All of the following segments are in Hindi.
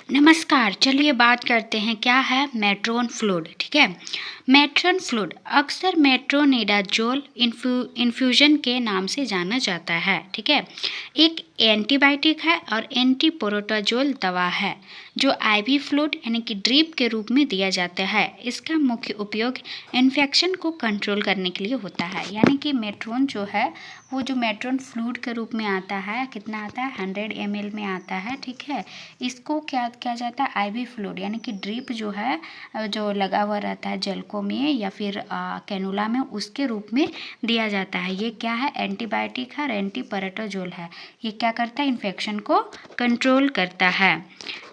नमस्कार, चलिए बात करते हैं क्या है मेट्रोन फ्लूइड। ठीक है, मेट्रोन फ्लूइड अक्सर मेट्रोनिडाजोल इन्फ्यूजन के नाम से जाना जाता है। ठीक है, एक एंटीबायोटिक है और एंटीप्रोटोजोल दवा है जो आईवी फ्लूइड यानी कि ड्रिप के रूप में दिया जाता है। इसका मुख्य उपयोग इन्फेक्शन को कंट्रोल करने के लिए होता है। यानी कि मेट्रोन जो है वो जो मेट्रोन फ्लूइड के रूप में आता है, कितना आता है 100 ml में आता है। ठीक है, इसको क्या किया जाता है आईवी फ्लूइड यानी कि ड्रिप जो है जो लगा हुआ रहता है जलकों में या फिर कैनुला में, उसके रूप में दिया जाता है। ये क्या है, एंटीबायोटिक है और एंटीप्रोटोजोल है। ये क्या करता है, इन्फेक्शन को कंट्रोल करता है।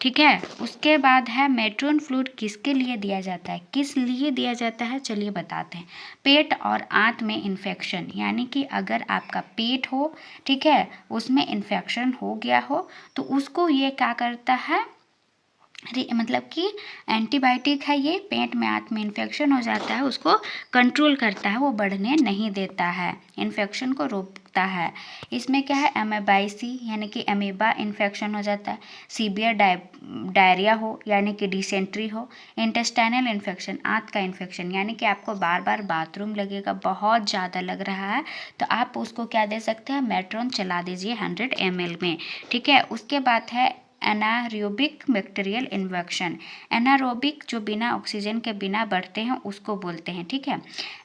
ठीक है, उसके बाद है मेट्रोन फ्लूइड किसके लिए दिया जाता है, किस लिए दिया जाता है, चलिए बताते हैं। पेट और आंत में इन्फेक्शन, यानी कि अगर आपका पेट हो, ठीक है, उसमें इन्फेक्शन हो गया हो तो उसको ये क्या करता है, मतलब कि एंटीबायोटिक है, ये पेट में आंत में इन्फेक्शन हो जाता है उसको कंट्रोल करता है, वो बढ़ने नहीं देता है, इन्फेक्शन को रोकता है। इसमें क्या है, एमेबाइसी यानी कि अमीबा इन्फेक्शन हो जाता है, सीवियर डायरिया हो यानी कि डिसेंट्री हो, इंटेस्टाइनल इन्फेक्शन आंत का इन्फेक्शन यानी कि आपको बार बार बाथरूम लगेगा, बहुत ज़्यादा लग रहा है तो आप उसको क्या दे सकते हैं, मेट्रोन चला दीजिए 100 ml में। ठीक है, उसके बाद है एनारोबिक बैक्टीरियल इन्फेक्शन। एनारोबिक जो बिना ऑक्सीजन के बिना बढ़ते हैं उसको बोलते हैं। ठीक है,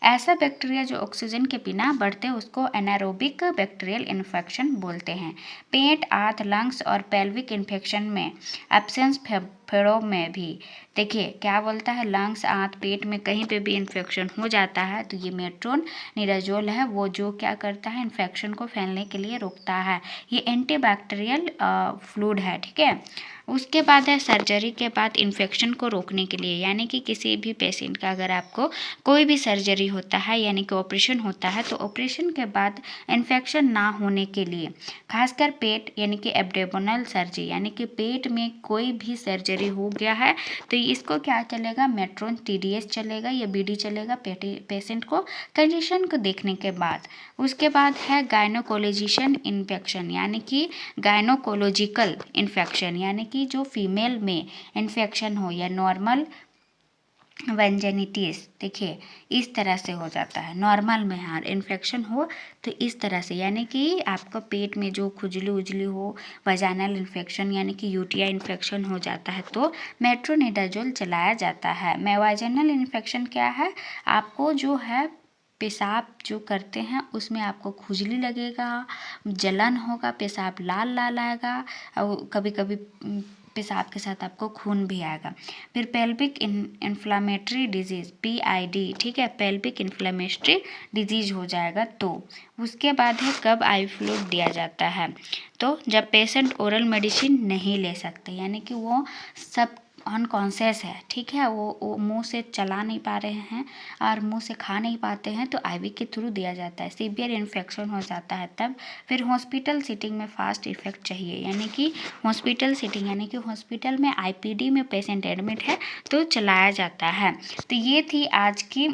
ऐसा बैक्टीरिया जो ऑक्सीजन के बिना बढ़ते हैं उसको एनारोबिक बैक्टीरियल इन्फेक्शन बोलते हैं। पेट, आंत, लंग्स और पेल्विक इन्फेक्शन में एब्सेंस फेफड़ों में भी, देखिए क्या बोलता है, लंग्स, आंत, पेट में कहीं पे भी इन्फेक्शन हो जाता है तो ये मेट्रोनिडाजोल है वो जो क्या करता है, इन्फेक्शन को फैलने के लिए रोकता है। ये एंटीबैक्टीरियल फ्लूइड है। ठीक है, उसके बाद है सर्जरी के बाद इन्फेक्शन को रोकने के लिए, यानी कि किसी भी पेशेंट का अगर आपको कोई भी सर्जरी होता है यानी कि ऑपरेशन होता है तो ऑपरेशन के बाद इन्फेक्शन ना होने के लिए, खासकर पेट यानी कि एब्डोमिनल सर्जरी यानी कि पेट में कोई भी सर्जरी हो गया है तो इसको क्या चलेगा, मेट्रोन TDS चलेगा या BD चलेगा पेशेंट को कंडीशन को देखने के बाद। उसके बाद है गायनोकोलॉजिशन इन्फेक्शन यानी कि गायनोकोलॉजिकल इन्फेक्शन यानी कि जो फीमेल में इन्फेक्शन हो या नॉर्मल वेंजेनिटिस, देखिए इस तरह से हो जाता है, नॉर्मल में हार इन्फेक्शन हो तो इस तरह से, यानी कि आपका पेट में जो खुजली उजली हो, वजाइनल इन्फेक्शन यानी कि UTI इन्फेक्शन हो जाता है तो मेट्रोनिडाजोल चलाया जाता है। वजाइनल इन्फेक्शन क्या है, आपको जो है पेशाब जो करते हैं उसमें आपको खुजली लगेगा, जलन होगा, पेशाब लाल लाल आएगा और कभी कभी पेशाब के साथ आपको खून भी आएगा। फिर पेल्विक इन्फ्लामेटरी डिजीज़ PID, ठीक है, पेल्विक इन्फ्लामेटरी डिजीज हो जाएगा तो उसके बाद है कब आई फ्लूइड दिया जाता है, तो जब पेशेंट ओरल मेडिसिन नहीं ले सकते यानी कि वो सब अनकॉन्शियस है। ठीक है, वो मुंह से चला नहीं पा रहे हैं और मुंह से खा नहीं पाते हैं तो IV के थ्रू दिया जाता है। सीवियर इन्फेक्शन हो जाता है तब फिर हॉस्पिटल सीटिंग में फास्ट इफेक्ट चाहिए, यानी कि हॉस्पिटल सीटिंग यानी कि हॉस्पिटल में IPD में पेशेंट एडमिट है तो चलाया जाता है। तो ये थी आज की,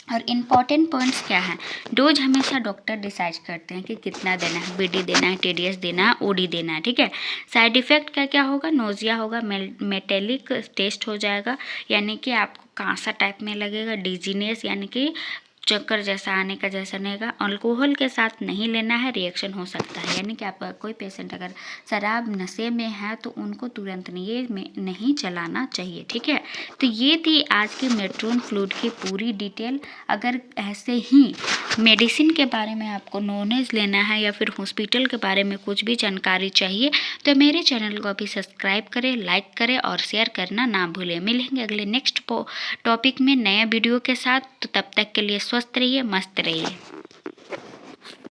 और इम्पॉर्टेंट पॉइंट्स क्या हैं, डोज हमेशा डॉक्टर डिसाइड करते हैं कि कितना देना है, BD देना है, TDS देना है, OD देना है। ठीक है, साइड इफ़ेक्ट क्या क्या होगा, नोजिया होगा, मेटेलिक टेस्ट हो जाएगा यानी कि आपको कांसा टाइप में लगेगा, डिजीनेस यानी कि चक्कर जैसा आने का जैसा रहेगा, अल्कोहल के साथ नहीं लेना है, रिएक्शन हो सकता है, यानी कि आपका कोई पेशेंट अगर शराब नशे में है तो उनको तुरंत नहीं चलाना चाहिए। ठीक है, तो ये थी आज की मेट्रोन फ्लूइड की पूरी डिटेल। अगर ऐसे ही मेडिसिन के बारे में आपको नॉलेज लेना है या फिर हॉस्पिटल के बारे में कुछ भी जानकारी चाहिए तो मेरे चैनल को अभी सब्सक्राइब करें, लाइक करें और शेयर करना ना भूलें। मिलेंगे अगले नेक्स्ट टॉपिक में नए वीडियो के साथ, तो तब तक के लिए स्वस्थ रहिए, मस्त रहिए।